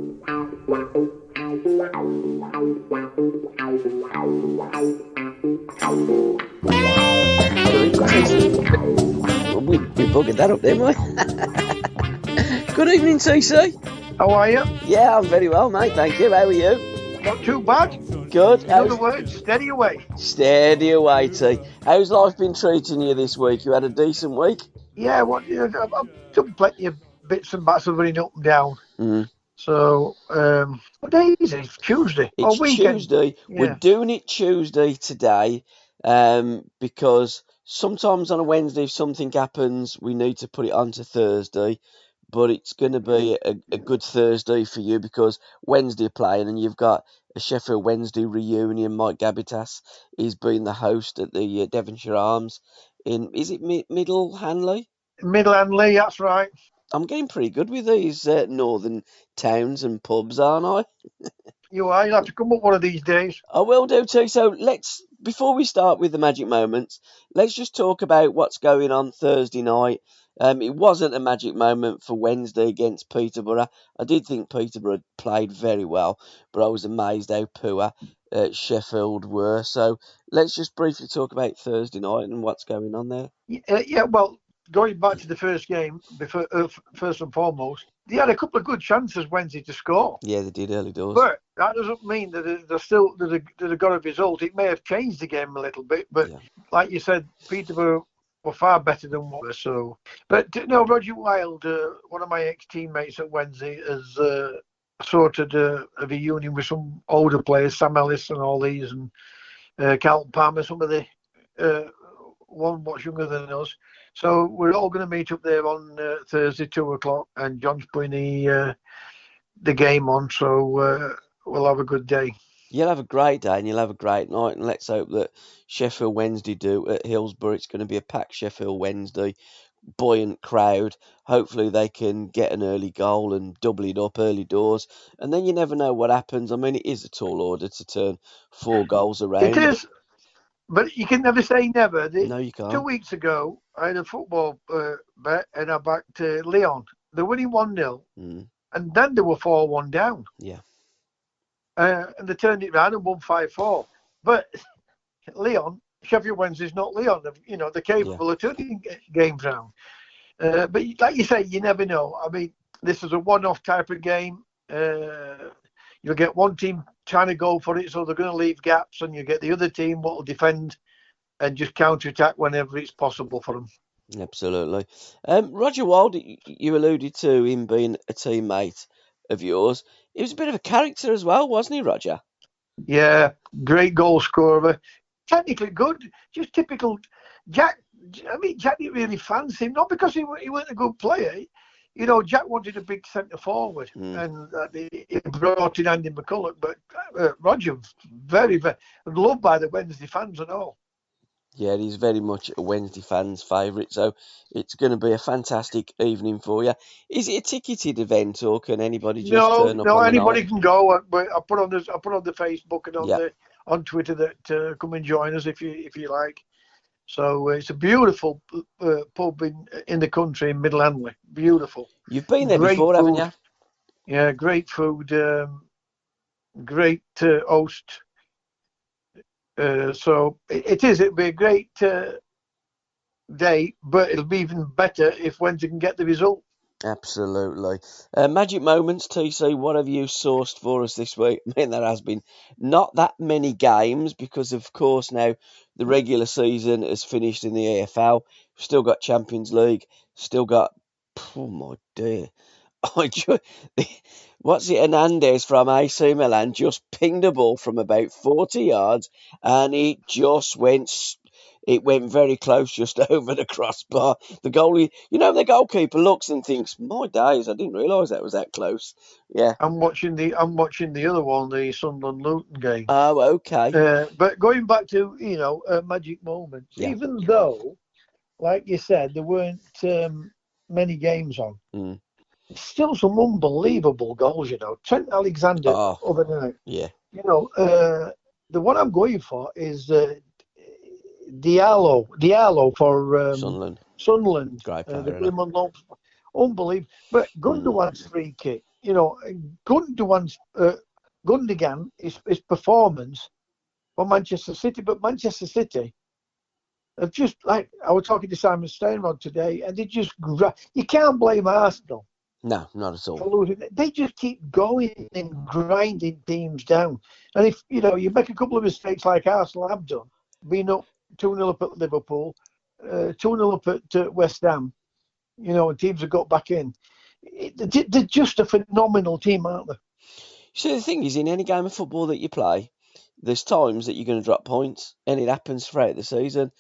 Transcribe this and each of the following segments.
We buggered that up, didn't we? Good evening, TC. How are you? Yeah, I'm very well, mate. Thank you. How are you? Not too bad. Good. In other words, steady away. Steady away, T. How's life been treating you this week? You had a decent week? Yeah, I've done plenty of bits and bats of running up and down. So, what day is it? It's Tuesday. It's weekend. Tuesday. Yeah. We're doing it Tuesday today because sometimes on a Wednesday, if something happens, we need to put it onto Thursday. But it's going to be a good Thursday for you because Wednesday are playing and you've got a Sheffield Wednesday reunion. Mike Gabitas is being the host at the Devonshire Arms is it Middle Hanley? Middle Hanley, that's right. I'm getting pretty good with these northern towns and pubs, aren't I? You'll have to come up one of these days. I will do too. So before we start with the magic moments, let's just talk about what's going on Thursday night. It wasn't a magic moment for Wednesday against Peterborough. I did think Peterborough played very well, but I was amazed how poor Sheffield were. So let's just briefly talk about Thursday night and what's going on there. Yeah, well, going back to the first game, first and foremost, they had a couple of good chances Wednesday to score. Yeah, they did early doors. But that doesn't mean that they've got a result. It may have changed the game a little bit, but like you said, Peterborough were far better than what we saw. But no, Roger Wilde, one of my ex-teammates at Wednesday, has sorted a reunion with some older players, Sam Ellis and all these, and Carlton Palmer, some of the one much younger than us. So we're all going to meet up there on Thursday, 2:00, and John's putting the game on, so we'll have a good day. You'll have a great day and you'll have a great night, and let's hope that Sheffield Wednesday do at Hillsborough. It's going to be a packed Sheffield Wednesday, buoyant crowd. Hopefully they can get an early goal and double it up early doors, and then you never know what happens. I mean, it is a tall order to turn 4 goals around. It is, but you can never say never. No, you can't. 2 weeks ago, I had a football bet and I backed Leon. They're winning 1-0, and then they were 4-1 down. Yeah. And they turned it round and won 5-4. But Leon, Sheffield Wednesday's not Leon. They're capable of turning games round. But like you say, you never know. I mean, this is a one-off type of game. You'll get one team trying to go for it, so they're going to leave gaps, and you get the other team what will defend and just counter-attack whenever it's possible for them. Absolutely. Roger Wilde, you alluded to him being a teammate of yours. He was a bit of a character as well, wasn't he, Roger? Yeah, great goal scorer. Technically good, just typical Jack. I mean, Jack didn't really fancy him, not because he wasn't a good player. Jack wanted a big centre forward, and he brought in Andy McCulloch. But Roger, very, very loved by the Wednesday fans and all. Yeah, he's very much a Wednesday fans' favourite, so it's going to be a fantastic evening for you. Is it a ticketed event, or can anybody just turn up? No, on anybody the can go. I put on the Facebook and on Twitter that come and join us if you like. So it's a beautiful pub in the country in Middle Hanley. Beautiful. You've been there before, haven't you? Yeah, great food, great host. So it'll be a great day, but it'll be even better if Wednesday can get the result. Absolutely. Magic moments, TC, what have you sourced for us this week? I mean, there has been not that many games because, of course, now the regular season has finished in the AFL. We've still got Champions League, still got, oh my dear. What's it? Hernandez from AC Milan just pinged a ball from about 40 yards and it just went very close, just over the crossbar. The goalie, the goalkeeper looks and thinks, my days, I didn't realise that was that close. Yeah. I'm watching the other one, the Sunderland Luton game. Oh, okay. But going back to, magic moments, even though, like you said, there weren't many games on. Still some unbelievable goals, Trent Alexander overnight. Yeah. The one I'm going for is Diallo for Sunderland. Great player, Unbelievable. But Gundogan's free kick you know, Gundogan, his performance for Manchester City, but Manchester City have just, like I was talking to Simon Steinrod today, and they just you can't blame Arsenal. No, not at all. For losing. They just keep going and grinding teams down. And if you make a couple of mistakes like Arsenal have done, being up 2-0 up at Liverpool, 2-0 up at West Ham, and teams have got back in. They're just a phenomenal team, aren't they? So the thing is, in any game of football that you play, there's times that you're going to drop points, and it happens throughout the season.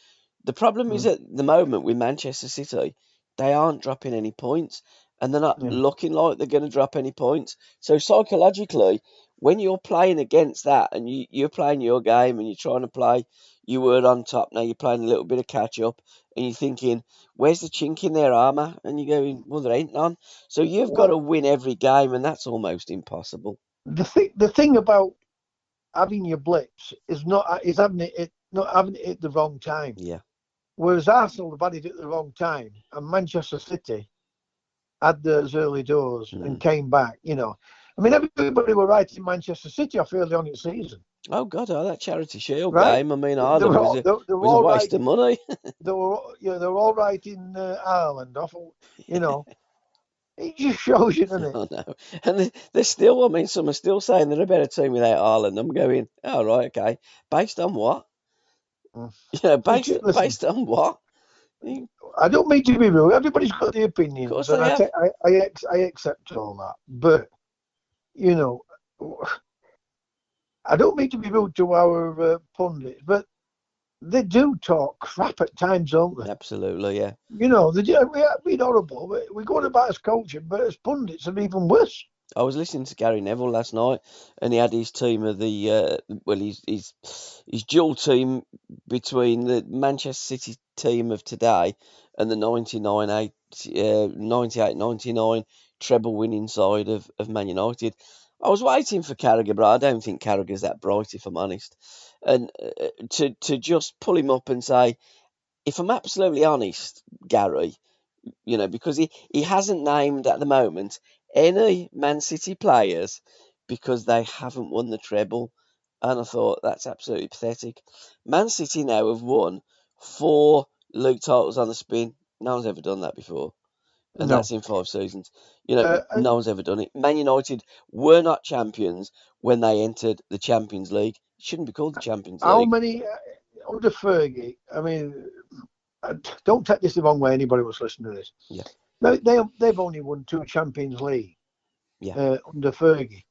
The problem is at the moment with Manchester City, they aren't dropping any points, and they're not looking like they're going to drop any points. So psychologically, when you're playing against that, and you're playing your game, and you're trying to play, you were on top, now you're playing a little bit of catch up, and you're thinking, where's the chink in their armour? And you're going, well, there ain't none. So you've got to win every game, and that's almost impossible. The thing about having your blips is having it at the wrong time. Yeah. Whereas Arsenal have had it at the wrong time, and Manchester City had those early doors and came back. I mean, everybody were writing Manchester City off early on in the season. Oh God, that Charity Shield game. I mean, they was a waste of money. they were all writing Ireland off. It just shows you, doesn't it? Oh no, and they're still. I mean, some are still saying they're a better team without Ireland. I'm going, oh right, okay. Based on what? Based on what? I don't mean to be rude. Everybody's got their opinions, Of course and they have. I accept all that. But I don't mean to be rude to our pundits, but they do talk crap at times, don't they? Absolutely, yeah. They do. We're being horrible. We're going about as coaching, but as pundits, are even worse. I was listening to Gary Neville last night, and he had his team of the his dual team between the Manchester City team of today and the 98-99 treble winning side of Man United. I was waiting for Carragher, but I don't think Carragher's that bright, if I'm honest. And to just pull him up and say, if I'm absolutely honest, Gary, because he hasn't named at the moment any Man City players because they haven't won the treble. And I thought that's absolutely pathetic. Man City now have won 4 league titles on the spin. No one's ever done that before. And that's in 5 seasons. No one's ever done it. Man United were not champions when they entered the Champions League. It shouldn't be called the Champions League. How many under Fergie? I mean, don't take this the wrong way. Anybody who's listening to this, they've only won 2 Champions League under Fergie,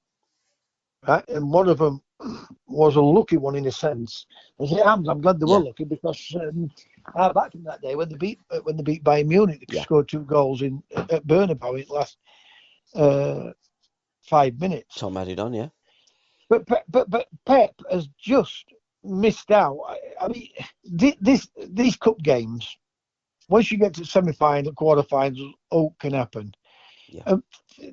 right? And one of them was a lucky one in a sense. I'm glad they were lucky because I backed them that day when they beat Bayern Munich. They scored 2 goals at Bernabeu in the last 5 minutes. Tom had it on, yeah. But Pep has just missed out. I mean, these cup games, once you get to semi-final, quarter-finals, can happen. Yeah.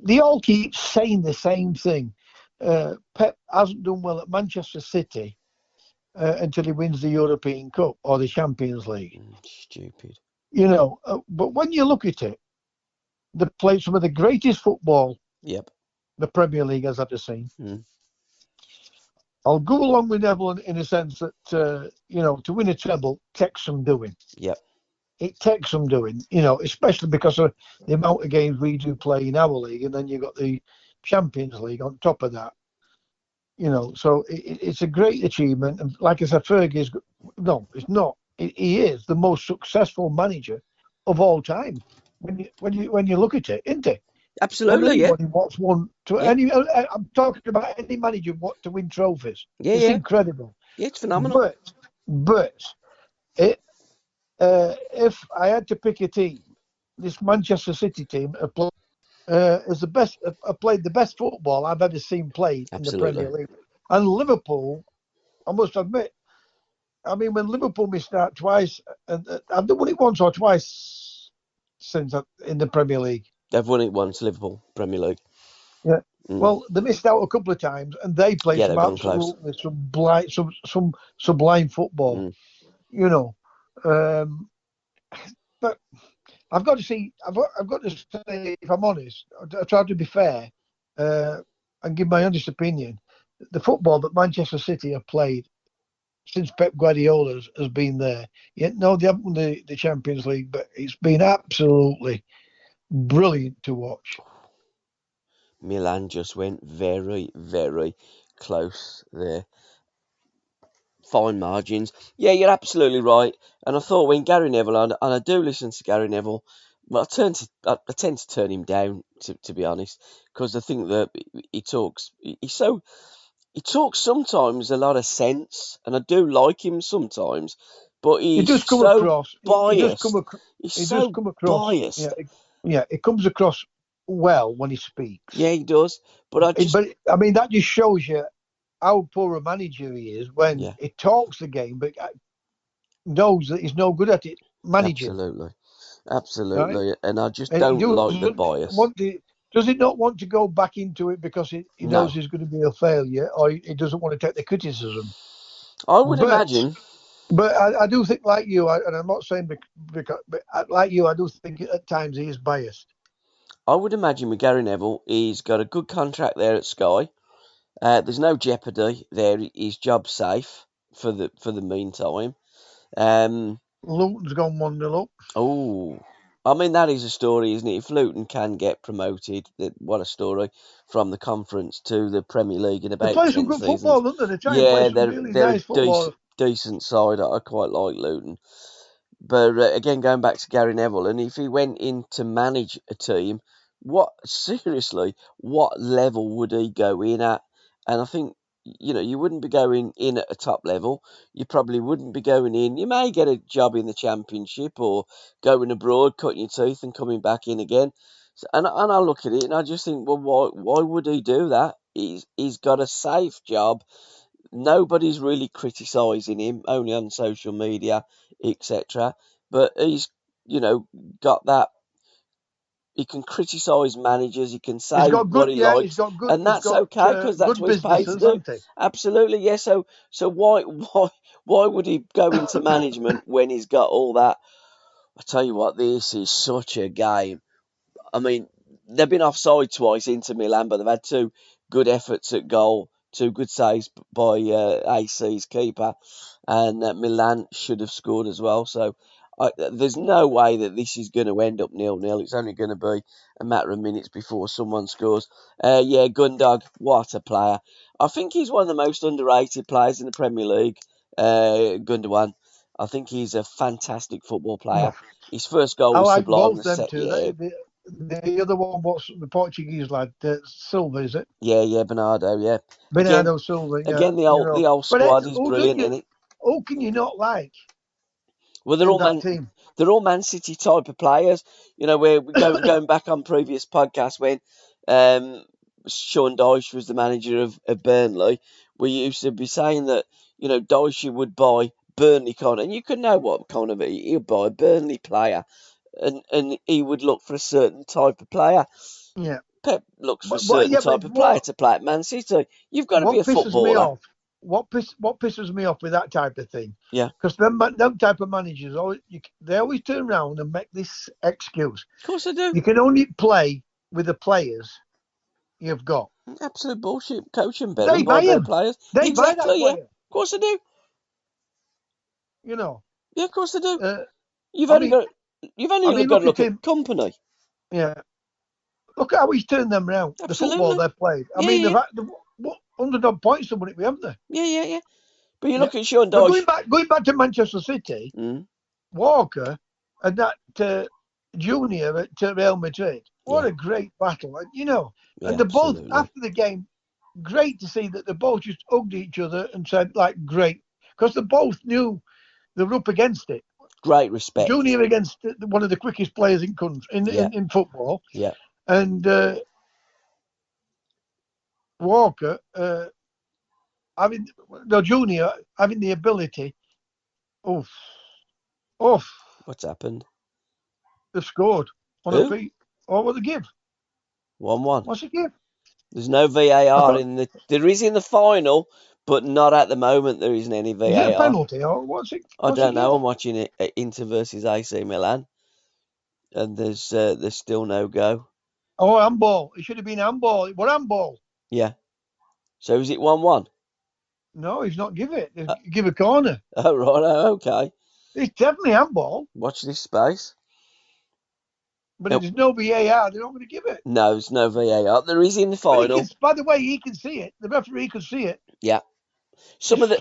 They all keep saying the same thing. Pep hasn't done well at Manchester City until he wins the European Cup or the Champions League. Stupid. But when you look at it, they play some of the greatest football the Premier League has ever seen. I'll go along with Neville in a sense that, to win a treble takes some doing. Yep. It takes some doing, especially because of the amount of games we do play in our league, and then you've got the Champions League on top of that. So it's a great achievement. And like I said, Fergie is, no, it's not. He is the most successful manager of all time when you look at it, isn't he? Absolutely, anybody wants one to any. I'm talking about any manager want to win trophies. It's incredible. Yeah, it's phenomenal. But if I had to pick a team, this Manchester City team is the best. Played the best football I've ever seen played in the Premier League. And Liverpool, I must admit, I mean, when Liverpool missed out twice, and I've won it once or twice since in the Premier League. They've won it once, Liverpool, Premier League. Yeah. Well, they missed out a couple of times, and they played some absolutely sublime football. But I've got to say, if I'm honest, I try to be fair. and give my honest opinion, the football that Manchester City have played since Pep Guardiola has been there. Yeah, no, they haven't won the Champions League, but it's been absolutely brilliant to watch. Milan just went very, very close there. Fine margins. Yeah, you're absolutely right. And I thought when Gary Neville, and I do listen to Gary Neville, but I tend to turn him down, to be honest, because I think that he talks, he talks sometimes a lot of sense, and I do like him sometimes, but He he's does come so across. He does come biased. across. He's He does so come across. biased. Yeah. It comes across well when he speaks. Yeah, he does. But I just, But I mean, that just shows you how poor a manager he is when yeah, he talks the game, but knows that he's no good at it managing. absolutely. Right? Absolutely. And I just And he don't like the doesn't bias. want to. Does he not want to go back into it because he knows No. he's going to be a failure, or he doesn't want to take the criticism? I would But imagine. I do think, like you, and I'm not saying because, but like you, I do think at times he is biased. I would imagine with Gary Neville, he's got a good contract there at Sky. There's no jeopardy there. His job's safe for the meantime. Um, Luton's gone 1-0 up. oh, I mean that is a story, isn't it? If Luton can get promoted, what a story from the conference to the Premier League in They about play some 10 good football, seasons. don't they? They try and play Yeah, some really they're a nice football. decent side. I quite like Luton. But again, going back to Gary Neville, and if he went in to manage a team, what level would he go in at? And I think, you wouldn't be going in at a top level. You probably wouldn't be going in. You may get a job in the Championship or going abroad, cutting your teeth and coming back in again. And I look at it and I just think, well, why would he do that? He's got a safe job. Nobody's really criticising him, only on social media, etc. But he's, you know, got that. He can criticise managers. He can He's say got what good, he yeah. He's likes, got good. and He's that's got okay because that's good what he's paid to businesses, do. hasn't he? Absolutely, yes. So why would he go into management when he's got all that? I tell you what, this is such a game. I mean, they've been offside twice into Milan, but they've had two good efforts at goal, two good saves by AC's keeper, and Milan should have scored as well. So there's no way that this is going to end up 0-0. It's only going to be a matter of minutes before someone scores. Yeah, Gundog, what a player. I think he's one of the most underrated players in the Premier League, Gundogan. I think he's a fantastic football player. Well, His first goal I was like sublime. both them two. Yeah, The other one, what's the Portuguese lad? Silva, is it? yeah, Bernardo, yeah. Again, Bernardo Silva. Yeah, again, you know. the old But squad is brilliant, isn't it? who can you not like Well, in that team? they're all Man City type of players. We're going back on previous podcasts when um, Sean Dyche was the manager of Burnley. We used to be saying that Dyche would buy Burnley and you could know what kind of he'll buy a Burnley player, and he would look for a certain type of player. Yeah. Pep looks for a certain Yeah, but type of player to play at Man City. You've got to be what a pisses me footballer. off, what pisses me off with that type of thing, Yeah, because them type of managers they always turn around and make this excuse. of course I do. You can only play with the players you've got. Absolute bullshit. Coach them better They and buy buy better him. players. They buy that Exactly, yeah. player. Of course I do. You know. Yeah, of course I do. Uh, You've I only mean, got got to look at look at him. company. Yeah. Look at how he's turned them round. The football Absolutely. they've played. I Yeah, mean, yeah, they've had what, 100 points to win it, haven't they? yeah. But you Yeah. look at Sean But Dyche. going back to Manchester City, Walker and that Junior at Real Madrid. What a great battle, Yeah, And they're both absolutely. after the game. Great to see that they both just hugged each other and said like, "Great," because they both knew they were up against it. Great respect. Junior against one of the quickest players in in football, Yeah. and Walker Junior having the ability. Oof, oof! What's happened? They've scored on a Who? feet. Oh, what they give? 1-1. What's it give? There's no VAR in the. There is in the final, but not at the moment. There isn't any Is it a VAR. penalty or what's it? I What's it don't give? know. I'm watching it Inter versus AC Milan, and there's still no go. Oh, handball. It should have been handball. What handball? Yeah. So is it 1-1? No, he's not give it. Uh, Give a corner. oh, right. Oh, okay. It's definitely handball. Watch this space. But if Oh, there's no VAR, they're not going to give it. no, there's no VAR. There is in the But he can, final. by the way, he can see it. The referee can see it. Yeah. He's Some of the,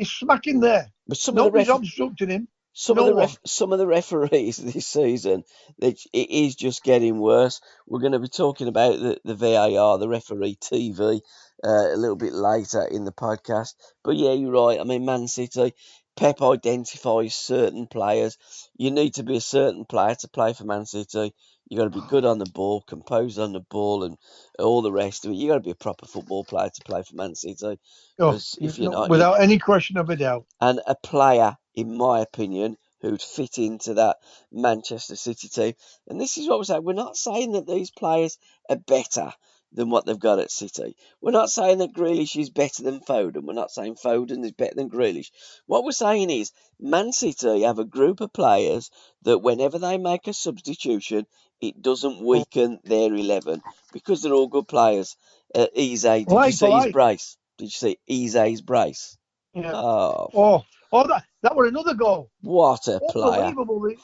smacking there. but some of the Nobody's ref, obstructing him. No one. some of the referees this season, it is just getting worse. We're going to be talking about the VAR, the referee TV, a little bit later in the podcast. But yeah, you're right. I mean, Man City, Pep identifies certain players. You need to be a certain player to play for Man City. You got to be good on the ball, composed on the ball, and all the rest of it. You got to be a proper football player to play for Man City. Oh, Because if you're not, without any question of a doubt. and a player, in my opinion, who'd fit into that Manchester City team. And this is what we're saying. We're not saying that these players are better than what they've got at City. We're not saying that Grealish is better than Foden. We're not saying Foden is better than Grealish. What we're saying is Man City have a group of players that whenever they make a substitution, it doesn't weaken their 11 because they're all good players. Eze, did you Like for see his like. brace? Did you see Eze's brace? Yeah. Oh, Oh, that was another goal. what a player. Unbelievable.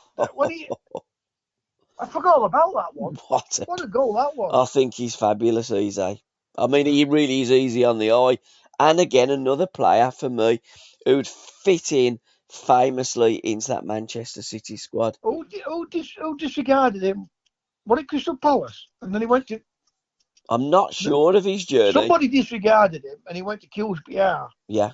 I forgot all about that one. What What a goal that was. I think he's fabulous, Easy. I mean, he really is easy on the eye. And again, another player for me who'd fit in famously into that Manchester City squad. Who disregarded him? What at Crystal Palace? And then he went to. I'm not sure of his journey. Somebody disregarded him and he went to QPR. Yeah.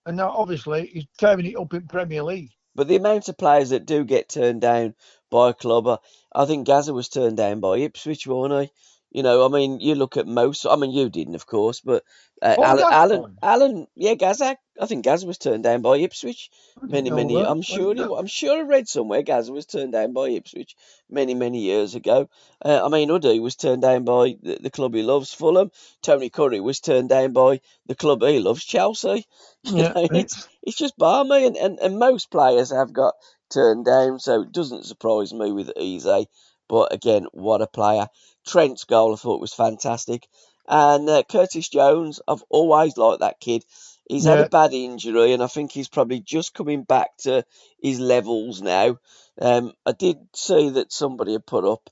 And now, obviously, he's tearing it up in Premier League. But the amount of players that do get turned down by a club, I think Gaza was turned down by Ipswich, wasn't he? You know, I mean, you look at most. I mean, you didn't, of course, but Alan, yeah, Gaza. I think Gaza was turned down by Ipswich I didn't many, know many. that. I'm sure. I'm sure I read somewhere Gaza was turned down by Ipswich many, many years ago. I mean, Uddy was turned down by the club he loves, Fulham. Tony Curry was turned down by the club he loves, Chelsea. You Yeah, know, it's just balmy, and most players have got turned down, so it doesn't surprise me with Eze. But again, what a player. Trent's goal I thought was fantastic. And Curtis Jones, I've always liked that kid. He's had a bad injury, and I think he's probably just coming back to his levels now. I did see that somebody had put up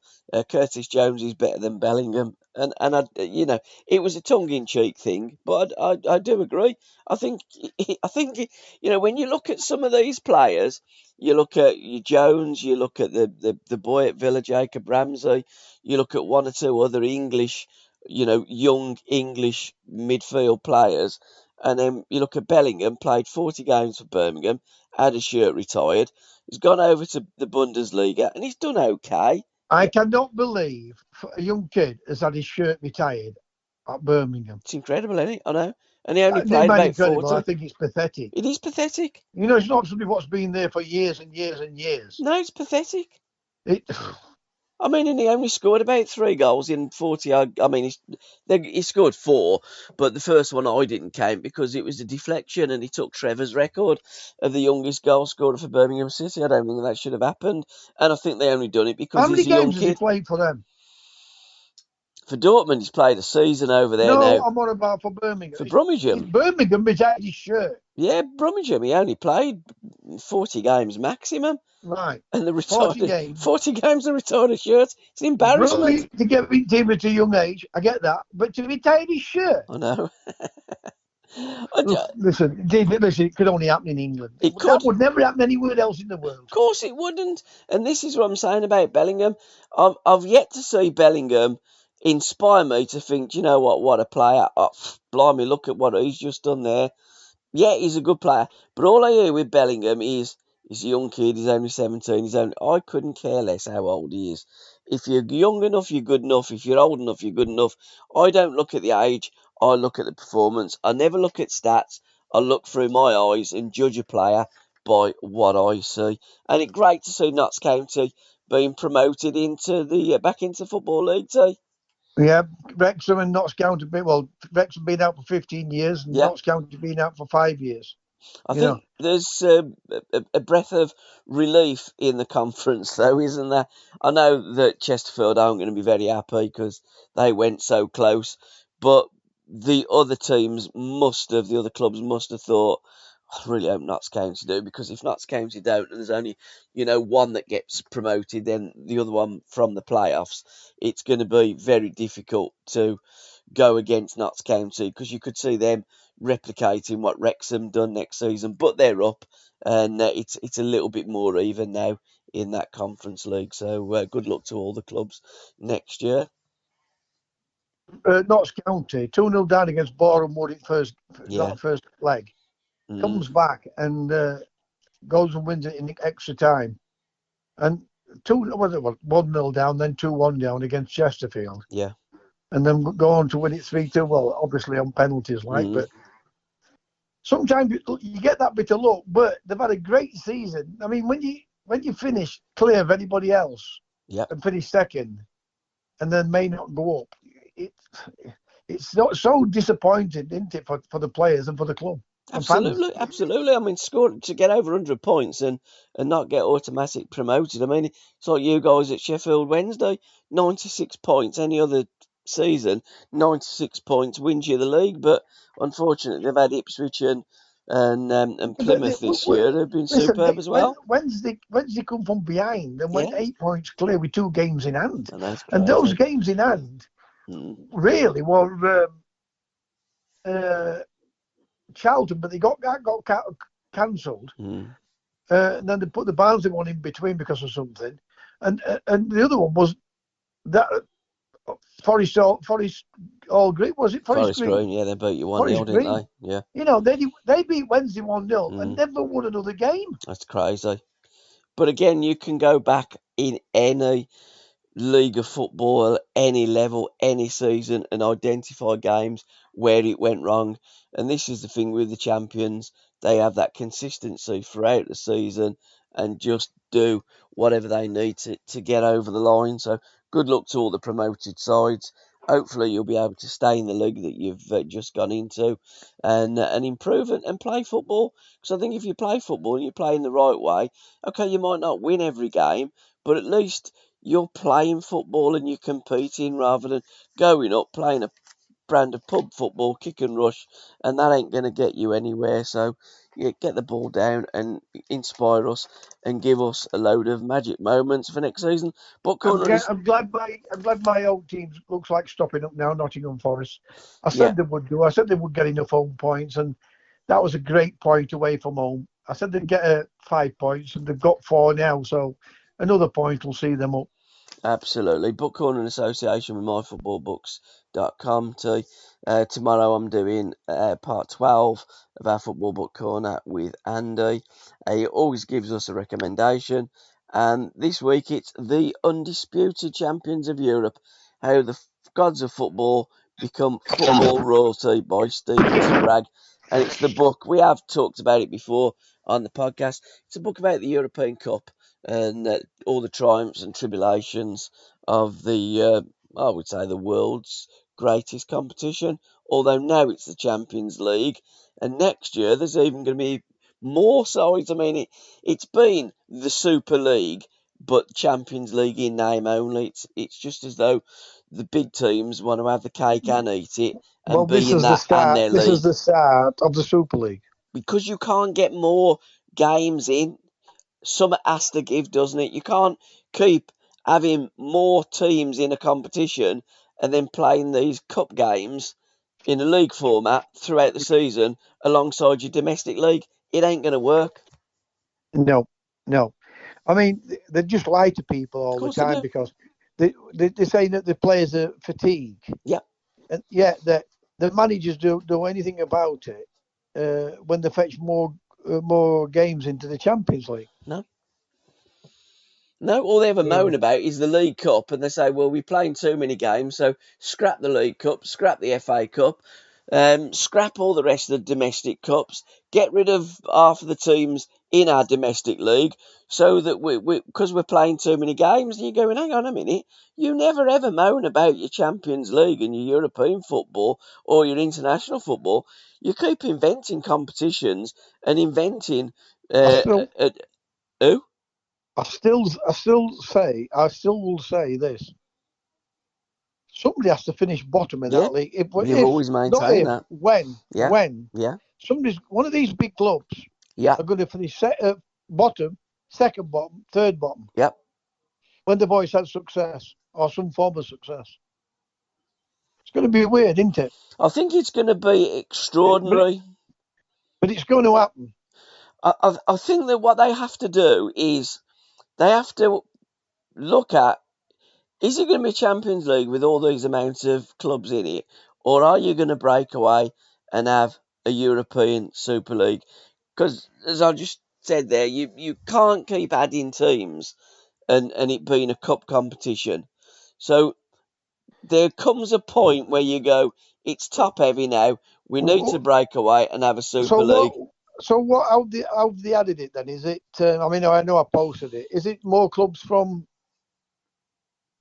Curtis Jones is better than Bellingham, and you know, it was a tongue-in-cheek thing, but I do agree. I think you know, when you look at some of these players, you look at your Jones, you look at the boy at Villa, Jacob Ramsey, you look at one or two other English, you know, young English midfield players, and then you look at Bellingham, played 40 games for Birmingham, had his shirt retired, he's gone over to the Bundesliga, and he's done okay. I cannot believe a young kid has had his shirt retired at Birmingham. It's incredible, isn't it? I know. And he only I don't played mind about incredible. 40. I think it's pathetic. It is pathetic. You know, it's not somebody what's been there for years and years and years. No, it's pathetic. It, I mean, and he only scored about 3 goals in 40. I mean, he scored 4, but the first one I didn't count because it was a deflection and he took Trevor's record of the youngest goal scorer for Birmingham City. I don't think that should have happened. And I think they only done it because how many he's a young games has he kid. played for them? For Dortmund, he's played a season over there No, now. I'm on about for Birmingham. For Brummagem. Birmingham retired his shirt. Yeah, Brummagem, he only played 40 games maximum. Right. And the 40 games. 40 games to retire a shirt. It's an embarrassment. Brilliant to get team at a young age. I get that. But to retire his shirt. I know. Listen, it could only happen in England. That would never happen anywhere else in the world. Of course it wouldn't. And this is what I'm saying about Bellingham. I've yet to see Bellingham inspire me to think, you know what a player. Oh, blimey, look at what he's just done there. Yeah, he's a good player. But all I hear with Bellingham is he's a young kid, he's only 17, I couldn't care less how old he is. If you're young enough, you're good enough. If you're old enough, you're good enough. I don't look at the age, I look at the performance. I never look at stats. I look through my eyes and judge a player by what I see. And it's great to see Notts County being promoted into the back into Football League too. Yeah, Wrexham and Notts County. Well, Wrexham been out for 15 years and Notts County been out for 5 years. I You know, think there's a breath of relief in the conference, though, isn't there? I know that Chesterfield aren't going to be very happy because they went so close, but the other teams the other clubs must have thought, I really hope Notts County do, because if Notts County don't, and there's only, one that gets promoted, then the other one from the playoffs, it's going to be very difficult to go against Notts County, because you could see them replicating what Wrexham done next season, but they're up, and it's a little bit more even now in that Conference League. So good luck to all the clubs next year. Notts County 2-0 down against Boreham Wood at Yeah. first leg, comes back and goes and wins it in extra time, and 1-0 down, then 2-1 down against Chesterfield. Yeah. And then go on to win it 3-2. Well, obviously on penalties, but sometimes you get that bit of luck. But they've had a great season. I mean, when you finish clear of anybody else, and finish second, and then may not go up, it's not so disappointing, isn't it, for the players and for the club? Absolutely, absolutely. I mean, score to get over 100 points and not get automatic promoted. I mean, it's like you guys at Sheffield Wednesday, 96 points. Any other season, 96 points wins you the league. But unfortunately, they've had Ipswich and Plymouth this year. They've been superb as well. Wednesday come from behind and went 8 points clear with 2 games in hand. And that's and crazy. those games in hand really were Charlton, but they got cancelled. And then they put the Barnsley one in between because of something. And the other one was that Forest All Green, was it? Forest Green, yeah, they beat you 1-0, didn't they? Yeah. You know, they beat Wednesday 1-0 and never won another game. That's crazy. But again, you can go back in any league of football, any level, any season, and identify games where it went wrong. And this is the thing with the champions. They have that consistency throughout the season and just do whatever they need to get over the line. So good luck to all the promoted sides. Hopefully you'll be able to stay in the league that you've just gone into and improve and play football. Because I think if you play football and you play in the right way, okay, you might not win every game, but at least you're playing football and you're competing rather than going up playing a brand of pub football, kick and rush, and that ain't going to get you anywhere. So yeah, get the ball down and inspire us and give us a load of magic moments for next season. But I'm glad my old team looks like stopping up now, Nottingham Forest. I said they would do. I said they would get enough home points, and that was a great point away from home. I said they'd get 5 points, and they've got 4 now, so another point will see them up. Absolutely. Book Corner in association with myfootballbooks.com. Tomorrow I'm doing part 12 of our Football Book Corner with Andy. He always gives us a recommendation. And this week it's The Undisputed Champions of Europe, How the Gods of Football Become Football Royalty by Stephen Sprague. And it's the book, we have talked about it before on the podcast. It's a book about the European Cup and all the triumphs and tribulations of I would say, the world's greatest competition. Although now it's the Champions League, and next year there's even going to be more sides. I mean, it's been the Super League, but Champions League in name only. It's just as though the big teams want to have the cake and eat it, and be in that and their league. This is the start of the Super League. Because you can't get more games in, something has to give, doesn't it? You can't keep having more teams in a competition and then playing these cup games in a league format throughout the season alongside your domestic league. It ain't going to work. No. I mean, they just lie to people all the time because they say that the players are fatigued. Yeah. And yet the managers don't do anything about it when they fetch more games into the Champions League. No, all they ever moan about is the League Cup, and they say, well, we're playing too many games, so scrap the League Cup, scrap the FA Cup, scrap all the rest of the domestic cups, get rid of half of the teams in our domestic league, so that because we're playing too many games, and you're going, hang on a minute, you never ever moan about your Champions League and your European football or your international football. You keep inventing competitions and inventing. I Uh, still, uh, who? I still, I still will say this: somebody has to finish bottom in Yeah, that league. you've If always not maintained if, that. Yeah, when yeah, one of these big clubs yeah, are going to finish bottom, second bottom, third bottom, yeah. when the boys had success or some form of success, it's going to be weird, isn't it? I think it's going to be it but, it, extraordinary. but it's going to happen. I think that what they have to do is they have to look at, is it going to be Champions League with all these amounts of clubs in it, or are you going to break away and have a European Super League? Because as I just said there, you can't keep adding teams and it being a cup competition. So there comes a point where you go, it's top heavy now. We need to break away and have a So Super what? League. So what? How have they added it then? Is it? I mean, I know I posted it. Is it more clubs from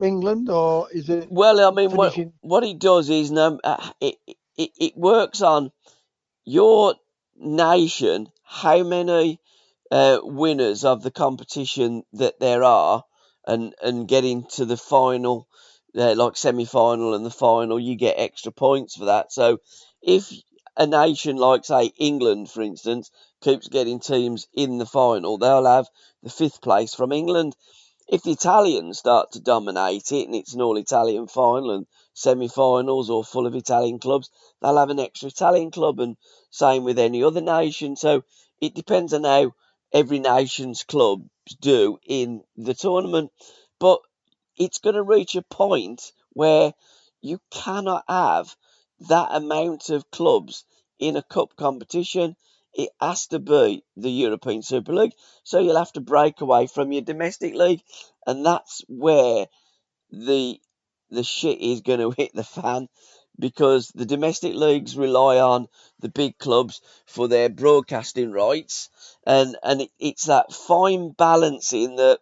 England, or is it Well, I mean, finishing? what it does is it works on your nation, how many winners of the competition that there are, and getting to the final, like semi-final and the final, you get extra points for that. So if a nation like, say, England, for instance, keeps getting teams in the final, they'll have the fifth place from England. If the Italians start to dominate it and it's an all Italian final and semi finals or full of Italian clubs, they'll have an extra Italian club, and same with any other nation. So it depends on how every nation's clubs do in the tournament. But it's going to reach a point where you cannot have that amount of clubs in a cup competition. It has to be the European Super League. So you'll have to break away from your domestic league, and that's where the the shit is going to hit the fan, because the domestic leagues rely on the big clubs for their broadcasting rights, and it's that fine balancing that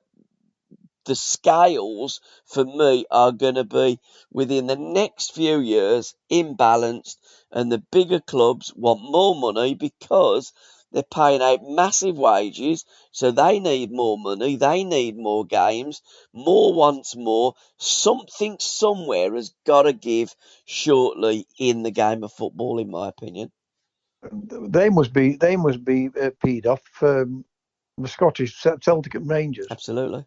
the scales for me are going to be within the next few years imbalanced, and the bigger clubs want more money because they're paying out massive wages, so they need more money, they need more games, more wants more. Something somewhere has got to give shortly in the game of football, in my opinion. They must be peed off. The Scottish Celtic and Rangers, Absolutely.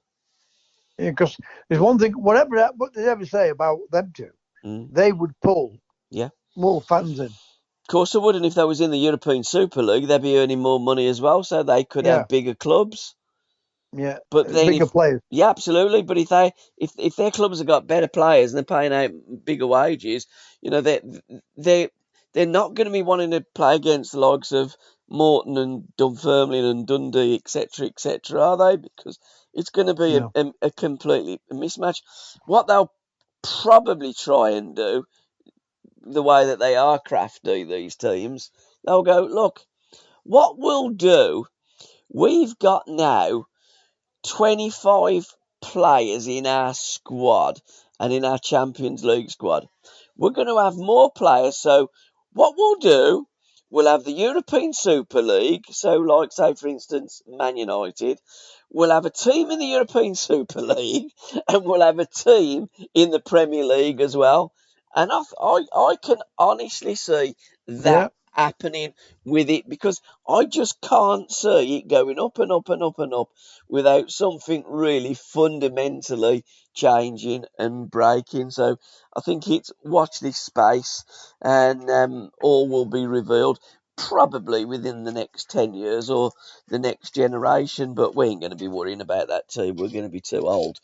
because there's one thing. What they ever say about them two, Mm, they would pull yeah. more fans in. Of course, I would, and if they was in the European Super League, they'd be earning more money as well, so they could Yeah, have bigger clubs. yeah, But then bigger if players. yeah, absolutely. But if their clubs have got better players and they're paying out bigger wages, you know they they're not going to be wanting to play against the likes of Morton and Dunfermline and Dundee, etc., are they? Because it's going to be No, a completely mismatch. What they'll probably try and do, the way that they are crafty, these teams, they'll go, look, what we'll do, we've got now 25 players in our squad and in our Champions League squad. We're going to have more players. So, what we'll do, we'll have the European Super League. So, like, say, for instance, Man United. We'll have a team in the European Super League and we'll have a team in the Premier League as well. And I can honestly see that yeah, happening with it, because I just can't see it going up and up and up and up without something really fundamentally changing and breaking. So I think it's watch this space, and all will be revealed probably within the next 10 years or the next generation. But we ain't going to be worrying about that too. We're going to be too old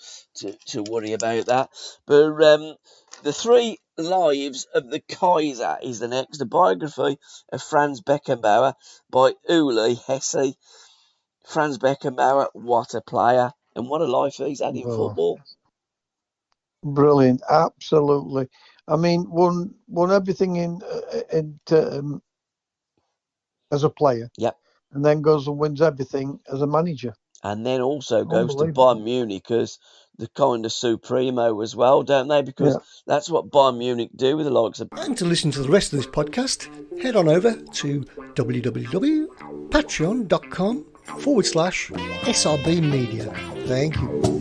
to worry about that. But the Three Lives of the Kaiser is the next, a biography of Franz Beckenbauer by Uli Hesse. Franz Beckenbauer, what a player, and what a life he's had in oh, football. brilliant, absolutely. I mean, won everything in as a player. Yep. and then goes and wins everything as a manager. And then also goes to Bayern Munich as the kind of supremo as well, don't they? Because that's what Bayern Munich do with the likes of... And to listen to the rest of this podcast, head on over to www.patreon.com/SRB Media. Thank you.